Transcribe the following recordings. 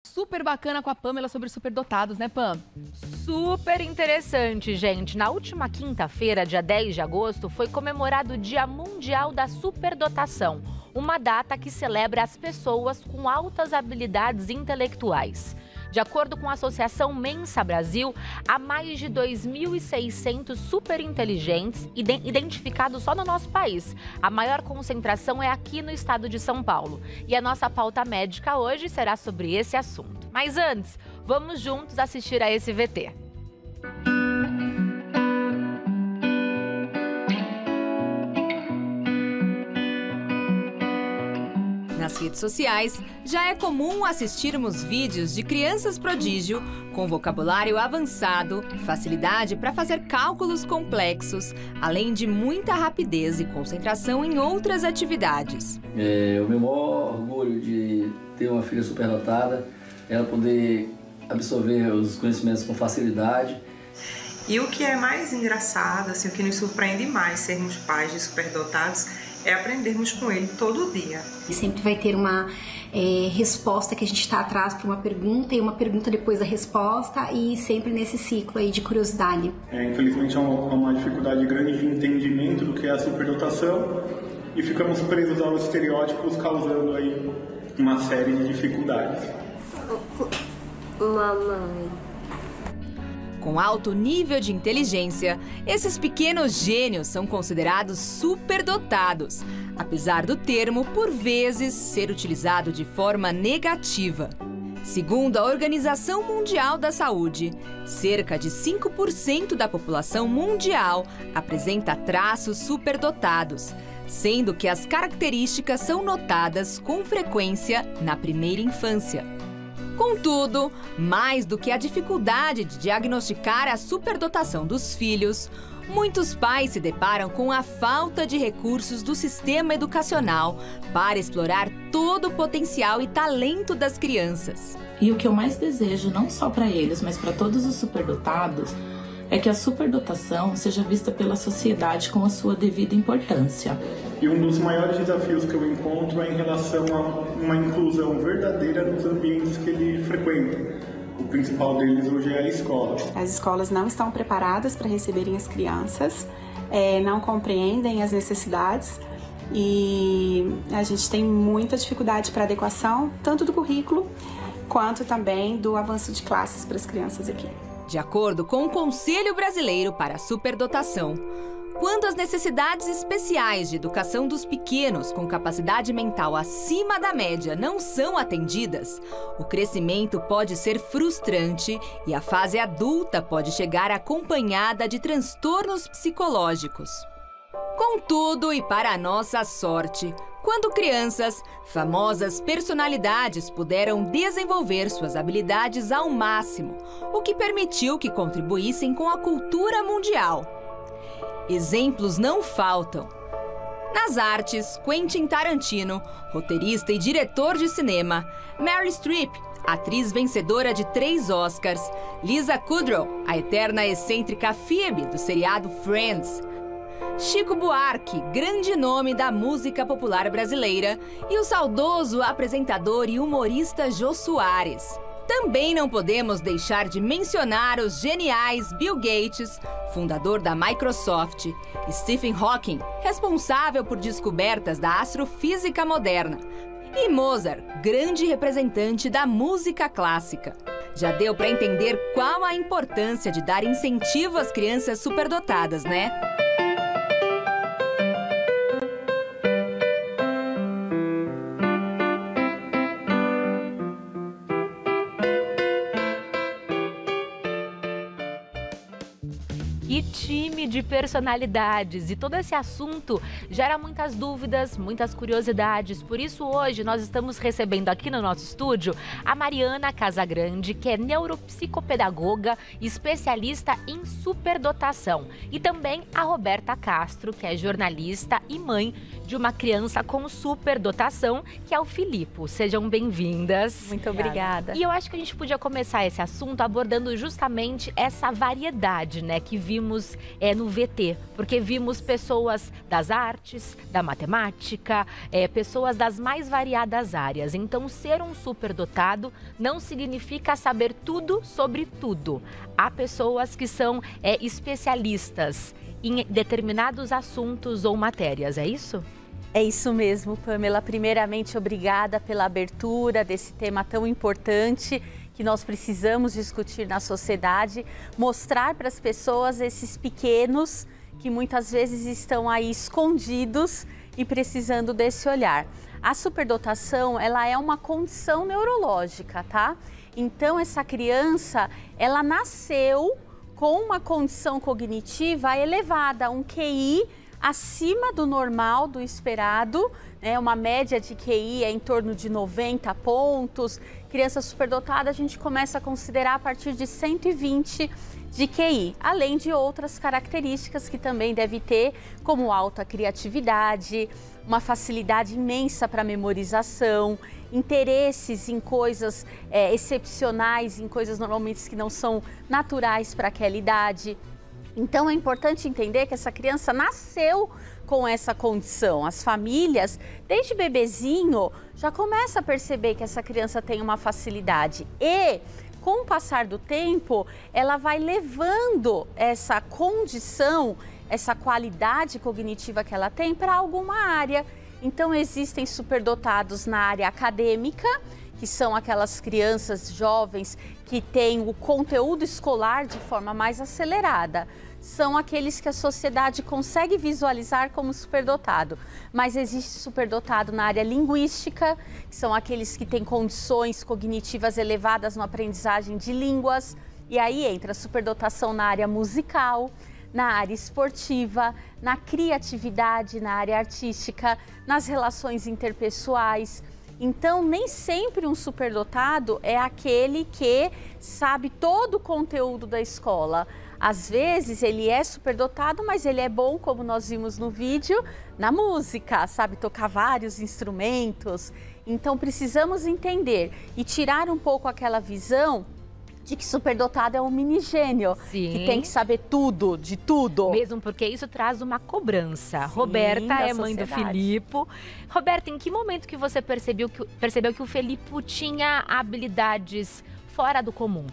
Super bacana com a Pamela sobre superdotados, né, Pam? Super interessante, gente. Na última quinta-feira, dia 10 de agosto, foi comemorado o Dia Mundial da Superdotação, uma data que celebra as pessoas com altas habilidades intelectuais. De acordo com a Associação Mensa Brasil, há mais de 2.600 superinteligentes identificados só no nosso país. A maior concentração é aqui no estado de São Paulo. E a nossa pauta médica hoje será sobre esse assunto. Mas antes, vamos juntos assistir a esse VT. Nas redes sociais, já é comum assistirmos vídeos de crianças prodígio com vocabulário avançado, facilidade para fazer cálculos complexos, além de muita rapidez e concentração em outras atividades. O meu maior orgulho de ter uma filha superdotada é ela poder absorver os conhecimentos com facilidade. E o que é mais engraçado, assim, o que nos surpreende mais sermos pais de superdotados é aprendermos com ele todo dia. E sempre vai ter uma resposta que a gente está atrás para uma pergunta e uma pergunta depois da resposta e sempre nesse ciclo aí de curiosidade. Infelizmente é uma dificuldade grande de entendimento do que é a superdotação e ficamos presos aos estereótipos, causando aí uma série de dificuldades. Mamãe. Com alto nível de inteligência, esses pequenos gênios são considerados superdotados, apesar do termo, por vezes, ser utilizado de forma negativa. Segundo a Organização Mundial da Saúde, cerca de 5% da população mundial apresenta traços superdotados, sendo que as características são notadas com frequência na primeira infância. Contudo, mais do que a dificuldade de diagnosticar a superdotação dos filhos, muitos pais se deparam com a falta de recursos do sistema educacional para explorar todo o potencial e talento das crianças. E o que eu mais desejo, não só para eles, mas para todos os superdotados, é que a superdotação seja vista pela sociedade com a sua devida importância. E um dos maiores desafios que eu encontro é em relação a uma inclusão verdadeira nos ambientes que ele frequenta. O principal deles hoje é a escola. As escolas não estão preparadas para receberem as crianças, não compreendem as necessidades e a gente tem muita dificuldade para adequação, tanto do currículo quanto também do avanço de classes para as crianças aqui. De acordo com o Conselho Brasileiro para a Superdotação, quando as necessidades especiais de educação dos pequenos com capacidade mental acima da média não são atendidas, o crescimento pode ser frustrante e a fase adulta pode chegar acompanhada de transtornos psicológicos. Contudo, e para a nossa sorte, quando crianças, famosas personalidades puderam desenvolver suas habilidades ao máximo, o que permitiu que contribuíssem com a cultura mundial. Exemplos não faltam. Nas artes, Quentin Tarantino, roteirista e diretor de cinema, Meryl Streep, atriz vencedora de 3 Oscars, Lisa Kudrow, a eterna excêntrica Phoebe do seriado Friends, Chico Buarque, grande nome da música popular brasileira, e o saudoso apresentador e humorista Jô Soares. Também não podemos deixar de mencionar os geniais Bill Gates, fundador da Microsoft, e Stephen Hawking, responsável por descobertas da astrofísica moderna, e Mozart, grande representante da música clássica. Já deu para entender qual a importância de dar incentivo às crianças superdotadas, né? Que time de personalidades! E todo esse assunto gera muitas dúvidas, muitas curiosidades. Por isso, hoje, nós estamos recebendo aqui no nosso estúdio a Mariana Casagrande, que é neuropsicopedagoga e especialista em superdotação. E também a Roberta Castro, que é jornalista e mãe de uma criança com superdotação, que é o Filipe. Sejam bem-vindas. Muito obrigada. E eu acho que a gente podia começar esse assunto abordando justamente essa variedade, né, que vimos no VT. Porque vimos pessoas das artes, da matemática, pessoas das mais variadas áreas. Então, ser um superdotado não significa saber tudo sobre tudo. Há pessoas que são especialistas em determinados assuntos ou matérias, é isso? É isso mesmo, Pamela. Primeiramente, obrigada pela abertura desse tema tão importante que nós precisamos discutir na sociedade, mostrar para as pessoas esses pequenos que muitas vezes estão aí escondidos e precisando desse olhar. A superdotação, ela é uma condição neurológica, tá? Então, essa criança, ela nasceu com uma condição cognitiva elevada, um QI acima do normal, do esperado, né? Uma média de QI é em torno de 90 pontos. Criança superdotada a gente começa a considerar a partir de 120 de QI, além de outras características que também deve ter, como alta criatividade, uma facilidade imensa para memorização, interesses em coisas excepcionais, em coisas normalmente que não são naturais para aquela idade. Então é importante entender que essa criança nasceu com essa condição. As famílias, desde bebezinho, já começam a perceber que essa criança tem uma facilidade e, com o passar do tempo, ela vai levando essa condição, essa qualidade cognitiva que ela tem para alguma área. Então existem superdotados na área acadêmica, que são aquelas crianças jovens que têm o conteúdo escolar de forma mais acelerada. São aqueles que a sociedade consegue visualizar como superdotado. Mas existe superdotado na área linguística, que são aqueles que têm condições cognitivas elevadas na aprendizagem de línguas. E aí entra a superdotação na área musical, na área esportiva, na criatividade, na área artística, nas relações interpessoais. Então, nem sempre um superdotado é aquele que sabe todo o conteúdo da escola. Às vezes ele é superdotado, mas ele é bom, como nós vimos no vídeo, na música, sabe tocar vários instrumentos. Então, precisamos entender e tirar um pouco aquela visão de que superdotado é um minigênio, que tem que saber tudo, de tudo. Mesmo porque isso traz uma cobrança. Sim, Roberta é mãe do Filipe. Roberta, em que momento que você percebeu que o Filipe tinha habilidades fora do comum?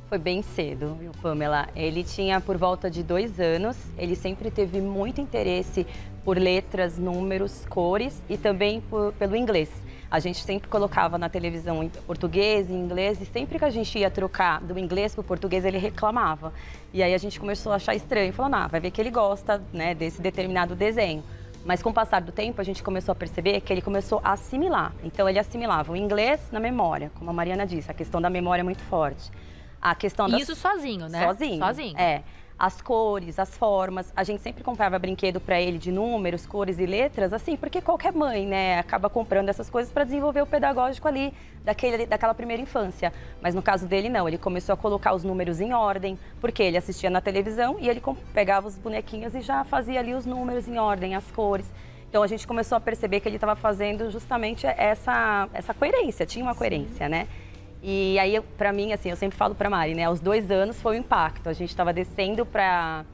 Foi bem cedo, viu, Pamela? Ele tinha por volta de 2 anos, ele sempre teve muito interesse por letras, números, cores e também pelo inglês. A gente sempre colocava na televisão em português, em inglês, e sempre que a gente ia trocar do inglês para o português, ele reclamava. E aí a gente começou a achar estranho, falou, não, vai ver que ele gosta, né, desse determinado desenho. Mas com o passar do tempo, a gente começou a perceber que ele começou a assimilar. Então ele assimilava o inglês na memória, como a Mariana disse, a questão da memória é muito forte. A questão das... Isso sozinho, né? Sozinho. É. As cores, as formas, a gente sempre comprava brinquedo para ele de números, cores e letras, assim, porque qualquer mãe, né, acaba comprando essas coisas para desenvolver o pedagógico ali daquela primeira infância. Mas no caso dele, não, ele começou a colocar os números em ordem, porque ele assistia na televisão e ele pegava os bonequinhos e já fazia ali os números em ordem, as cores. Então a gente começou a perceber que ele estava fazendo justamente essa coerência, tinha uma coerência, né? E aí, pra mim, assim, eu sempre falo pra Mari, né? Aos 2 anos foi o impacto. A gente estava descendo pra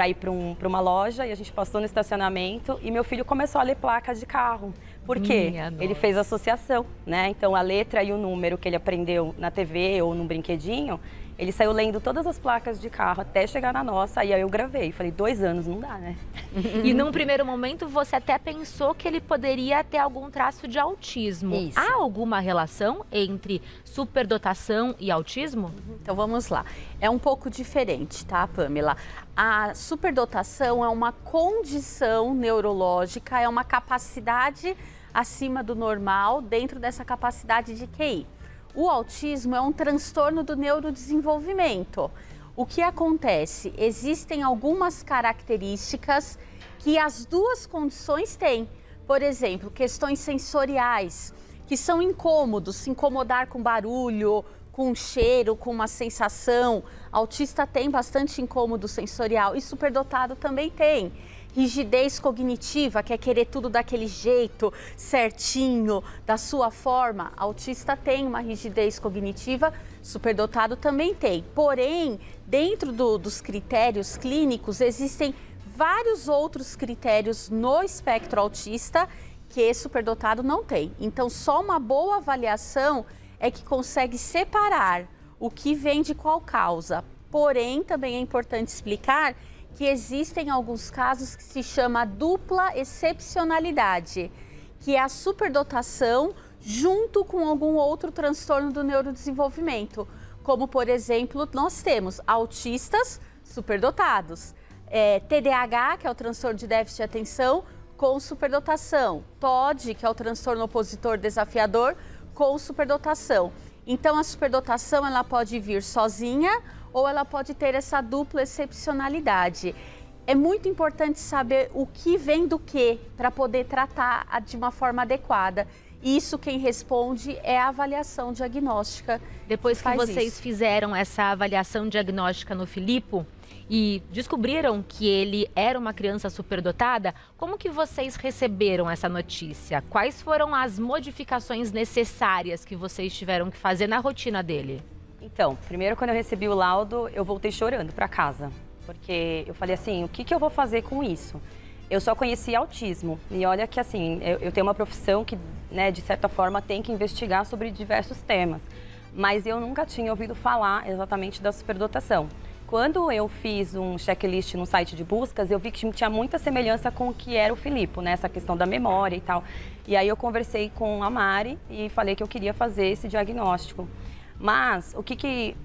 ir pra uma loja e a gente passou no estacionamento e meu filho começou a ler placas de carro. Por quê? Ele fez associação, né? Então, a letra e o número que ele aprendeu na TV ou num brinquedinho, ele saiu lendo todas as placas de carro até chegar na nossa. E aí eu gravei. Falei, 2 anos, não dá, né? E num primeiro momento, você até pensou que ele poderia ter algum traço de autismo. Isso. Há alguma relação entre superdotação e autismo? Então vamos lá. É um pouco diferente, tá, Pamela? A superdotação é uma condição neurológica, é uma capacidade acima do normal dentro dessa capacidade de QI. O autismo é um transtorno do neurodesenvolvimento. O que acontece? Existem algumas características que as duas condições têm. Por exemplo, questões sensoriais, que são incômodos, se incomodar com barulho, com cheiro, com uma sensação. Autista tem bastante incômodo sensorial e superdotado também tem. rigidez cognitiva, que é querer tudo daquele jeito, certinho, da sua forma. Autista tem uma rigidez cognitiva, superdotado também tem. Porém, dentro dos critérios clínicos, existem vários outros critérios no espectro autista que superdotado não tem. Então, só uma boa avaliação é que consegue separar o que vem de qual causa. Porém, também é importante explicar que existem alguns casos que se chama dupla excepcionalidade, que é a superdotação junto com algum outro transtorno do neurodesenvolvimento. Como, por exemplo, nós temos autistas superdotados, TDAH, que é o transtorno de déficit de atenção, com superdotação, TOD, que é o transtorno opositor desafiador, com superdotação. Então, a superdotação ela pode vir sozinha ou ela pode ter essa dupla excepcionalidade. É muito importante saber o que vem do que para poder tratar de uma forma adequada. Isso quem responde é a avaliação diagnóstica. Depois que vocês fizeram essa avaliação diagnóstica no Filipe e descobriram que ele era uma criança superdotada, como que vocês receberam essa notícia? Quais foram as modificações necessárias que vocês tiveram que fazer na rotina dele? Então, primeiro quando eu recebi o laudo, eu voltei chorando para casa, porque eu falei assim, o que eu vou fazer com isso? Eu só conhecia autismo e olha que assim, eu tenho uma profissão que, né, de certa forma tem que investigar sobre diversos temas, mas eu nunca tinha ouvido falar exatamente da superdotação. Quando eu fiz um checklist no site de buscas, eu vi que tinha muita semelhança com o que era o Filipe, né? Essa questão da memória e tal. E aí eu conversei com a Mari e falei que eu queria fazer esse diagnóstico. Mas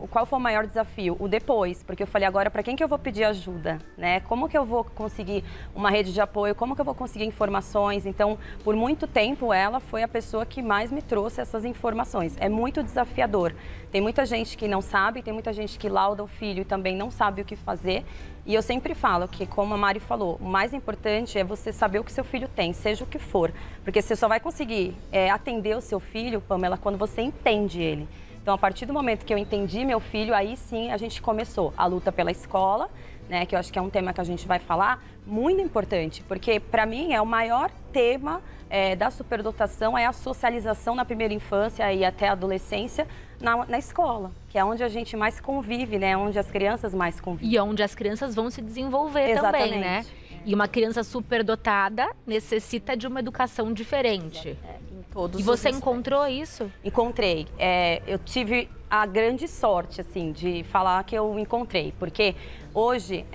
qual foi o maior desafio? O depois, porque eu falei agora para quem que eu vou pedir ajuda, né? Como que eu vou conseguir uma rede de apoio? Como que eu vou conseguir informações? Então, por muito tempo ela foi a pessoa que mais me trouxe essas informações. É muito desafiador. Tem muita gente que não sabe, tem muita gente que lauda o filho e também não sabe o que fazer. E eu sempre falo que, como a Mari falou, o mais importante é você saber o que seu filho tem, seja o que for. Porque você só vai conseguir atender o seu filho, Pamela, quando você entende ele. Então, a partir do momento que eu entendi meu filho, aí sim a gente começou a luta pela escola, né, que eu acho que é um tema que a gente vai falar, muito importante, porque para mim é o maior tema da superdotação, é a socialização na primeira infância e até a adolescência na escola, que é onde a gente mais convive, né, onde as crianças mais convivem. E onde as crianças vão se desenvolver também, né? E uma criança superdotada necessita de uma educação diferente. E você encontrou isso? Encontrei. Eu tive a grande sorte, assim, de falar que eu encontrei. Porque hoje,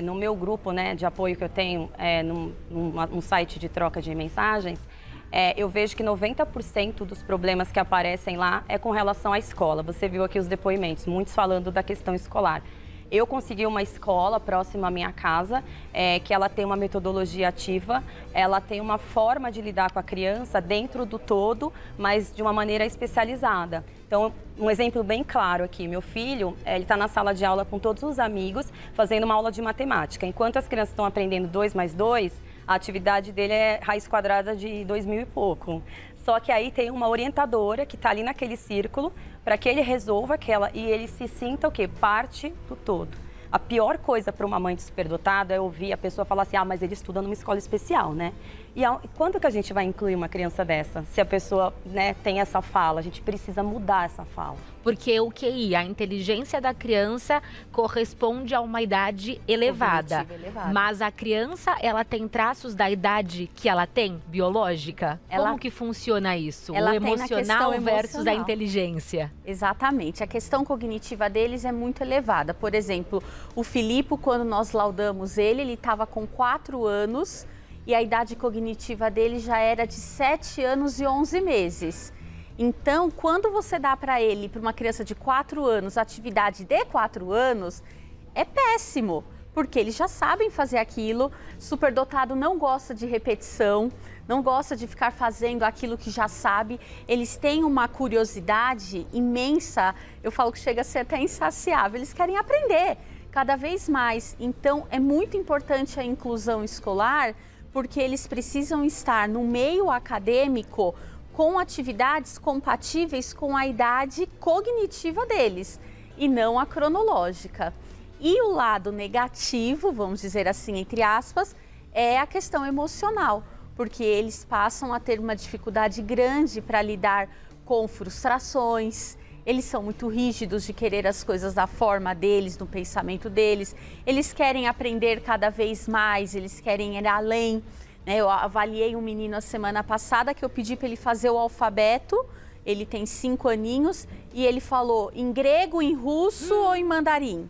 no meu grupo, né, de apoio que eu tenho, num site de troca de mensagens, eu vejo que 90% dos problemas que aparecem lá é com relação à escola. Você viu aqui os depoimentos, muitos falando da questão escolar. Eu consegui uma escola próxima à minha casa, que ela tem uma metodologia ativa, ela tem uma forma de lidar com a criança dentro do todo, mas de uma maneira especializada. Então, um exemplo bem claro aqui, meu filho, ele está na sala de aula com todos os amigos, fazendo uma aula de matemática. Enquanto as crianças estão aprendendo 2 mais 2, a atividade dele é raiz quadrada de 2000 e pouco. Só que aí tem uma orientadora que está ali naquele círculo para que ele resolva aquela e ele se sinta o quê? Parte do todo. A pior coisa para uma mãe de superdotado é ouvir a pessoa falar assim, mas ele estuda numa escola especial, né? E quando que a gente vai incluir uma criança dessa? Se a pessoa, né, tem essa fala, a gente precisa mudar essa fala. Porque o QI, a inteligência da criança, corresponde a uma idade elevada. Mas a criança, ela tem traços da idade que ela tem, biológica? Como que funciona isso? O emocional versus a inteligência? Exatamente. A questão cognitiva deles é muito elevada. Por exemplo, o Filipe, quando nós laudamos ele estava com 4 anos e a idade cognitiva dele já era de 7 anos e 11 meses. Então, quando você dá para ele, para uma criança de 4 anos, atividade de 4 anos, é péssimo, porque eles já sabem fazer aquilo. Superdotado não gosta de repetição, não gosta de ficar fazendo aquilo que já sabe. Eles têm uma curiosidade imensa, eu falo que chega a ser até insaciável, eles querem aprender cada vez mais. Então, é muito importante a inclusão escolar, porque eles precisam estar no meio acadêmico com atividades compatíveis com a idade cognitiva deles e não a cronológica. E o lado negativo, vamos dizer assim, entre aspas, é a questão emocional, porque eles passam a ter uma dificuldade grande para lidar com frustrações. Eles são muito rígidos de querer as coisas da forma deles, no pensamento deles. Eles querem aprender cada vez mais, eles querem ir além. Eu avaliei um menino a semana passada que eu pedi para ele fazer o alfabeto. Ele tem 5 aninhos e ele falou em grego, em russo ou em mandarim?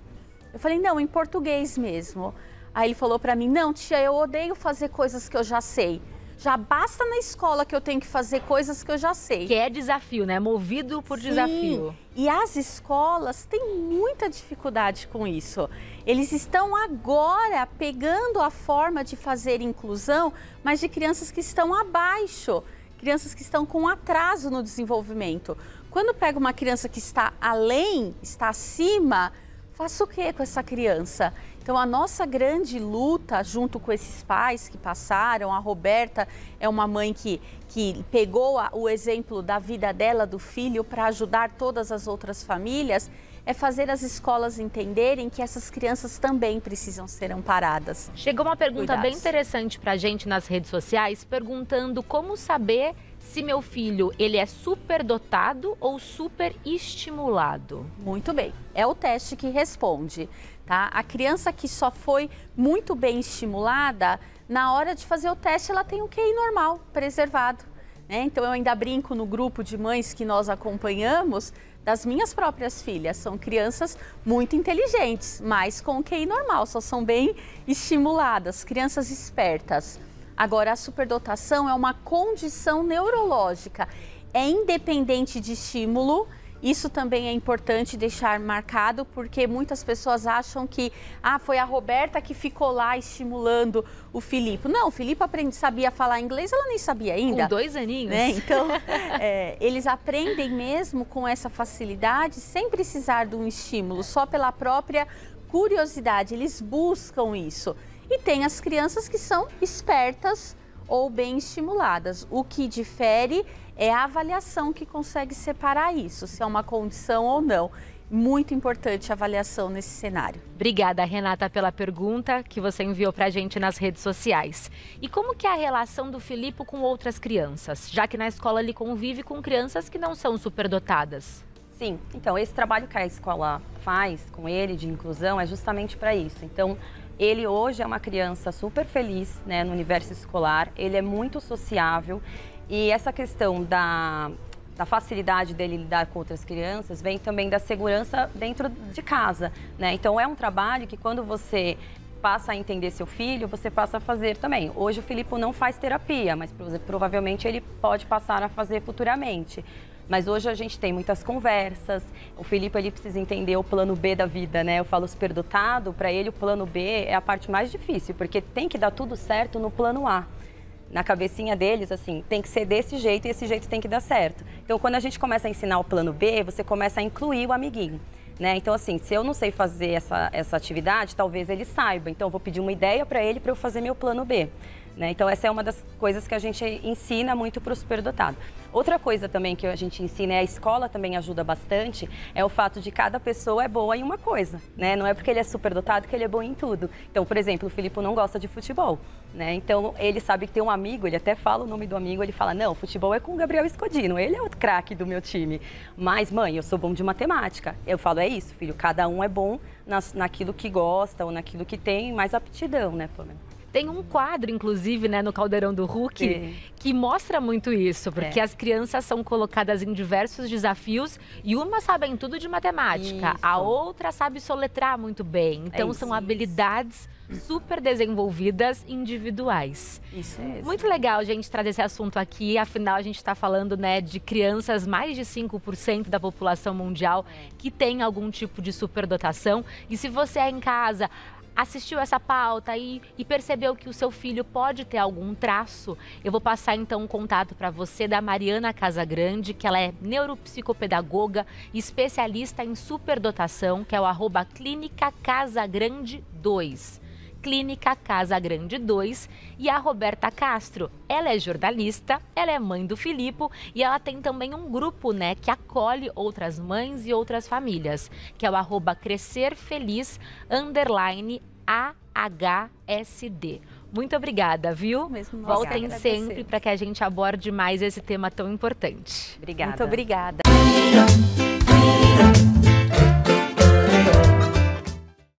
Eu falei, não, em português mesmo. Aí ele falou para mim, não, tia, eu odeio fazer coisas que eu já sei. Já basta na escola que eu tenho que fazer coisas que eu já sei. Que é desafio, né? Movido por desafio. E as escolas têm muita dificuldade com isso. Eles estão agora pegando a forma de fazer inclusão, mas de crianças que estão abaixo, crianças que estão com atraso no desenvolvimento. Quando pega uma criança que está além, está acima, faço o que com essa criança? Então, a nossa grande luta, junto com esses pais que passaram, a Roberta é uma mãe que pegou o exemplo da vida dela, do filho, para ajudar todas as outras famílias, é fazer as escolas entenderem que essas crianças também precisam ser amparadas. Chegou uma pergunta bem interessante para a gente nas redes sociais, perguntando como saber se meu filho ele é superdotado ou superestimulado. Muito bem, é o teste que responde. Tá? A criança que só foi muito bem estimulada, na hora de fazer o teste, ela tem um QI normal, preservado. Né? Então, eu ainda brinco no grupo de mães que nós acompanhamos, das minhas próprias filhas. São crianças muito inteligentes, mas com QI normal, só são bem estimuladas, crianças espertas. Agora, a superdotação é uma condição neurológica, é independente de estímulo. Isso também é importante deixar marcado, porque muitas pessoas acham que foi a Roberta que ficou lá estimulando o Filipe. Não, o Filipe sabia falar inglês, ela nem sabia ainda. Com 2 aninhos. Né? Então, eles aprendem mesmo com essa facilidade, sem precisar de um estímulo, só pela própria curiosidade, eles buscam isso. E tem as crianças que são espertas ou bem estimuladas. O que difere é a avaliação que consegue separar isso, se é uma condição ou não. Muito importante a avaliação nesse cenário. Obrigada, Renata, pela pergunta que você enviou para a gente nas redes sociais. E como que é a relação do Filipe com outras crianças? Já que na escola ele convive com crianças que não são superdotadas. Sim, então esse trabalho que a escola faz com ele de inclusão é justamente para isso. Então, ele hoje é uma criança super feliz, né, no universo escolar, ele é muito sociável e essa questão da facilidade dele lidar com outras crianças vem também da segurança dentro de casa, né? Então é um trabalho que quando você passa a entender seu filho, você passa a fazer também. Hoje o Filipe não faz terapia, mas provavelmente ele pode passar a fazer futuramente. Mas hoje a gente tem muitas conversas, o Filipe ele precisa entender o plano B da vida, né? Eu falo superdotado, para ele o plano B é a parte mais difícil, porque tem que dar tudo certo no plano A. Na cabecinha deles, assim, tem que ser desse jeito e esse jeito tem que dar certo. Então, quando a gente começa a ensinar o plano B, você começa a incluir o amiguinho, né? Então, assim, se eu não sei fazer essa atividade, talvez ele saiba. Então, eu vou pedir uma ideia para ele para eu fazer meu plano B. Né? Então, essa é uma das coisas que a gente ensina muito para o superdotado. Outra coisa também que a gente ensina, a escola também ajuda bastante, é o fato de cada pessoa é boa em uma coisa, né? Não é porque ele é superdotado que ele é bom em tudo. Então, por exemplo, o Filipe não gosta de futebol, né? Então, ele sabe que tem um amigo, ele até fala o nome do amigo, ele fala, não, futebol é com o Gabriel Escodino, ele é o craque do meu time. Mas, mãe, eu sou bom de matemática. Eu falo, é isso, filho, cada um é bom naquilo que gosta ou naquilo que tem mais aptidão, né, Pamela? Tem um quadro, inclusive, né, no Caldeirão do Hulk, que mostra muito isso, porque as crianças são colocadas em diversos desafios e uma sabe tudo de matemática, a outra sabe soletrar muito bem. Então, são habilidades super desenvolvidas individuais. Isso mesmo. Muito legal a gente trazer esse assunto aqui, afinal a gente está falando, né, de crianças, mais de 5% da população mundial que tem algum tipo de superdotação. E se você é em casa, assistiu essa pauta e percebeu que o seu filho pode ter algum traço, eu vou passar então um contato para você da Mariana Casagrande, que ela é neuropsicopedagoga e especialista em superdotação, que é o @ClínicaCasagrande2. Clínica Casagrande 2, e a Roberta Castro, ela é jornalista, ela é mãe do Filipe e ela tem também um grupo, né, que acolhe outras mães e outras famílias, que é o @crescerfeliz_AHSD. Muito obrigada, viu? Mesmo nós Voltem agradecemos. sempre para que a gente aborde mais esse tema tão importante. Obrigada. Muito obrigada.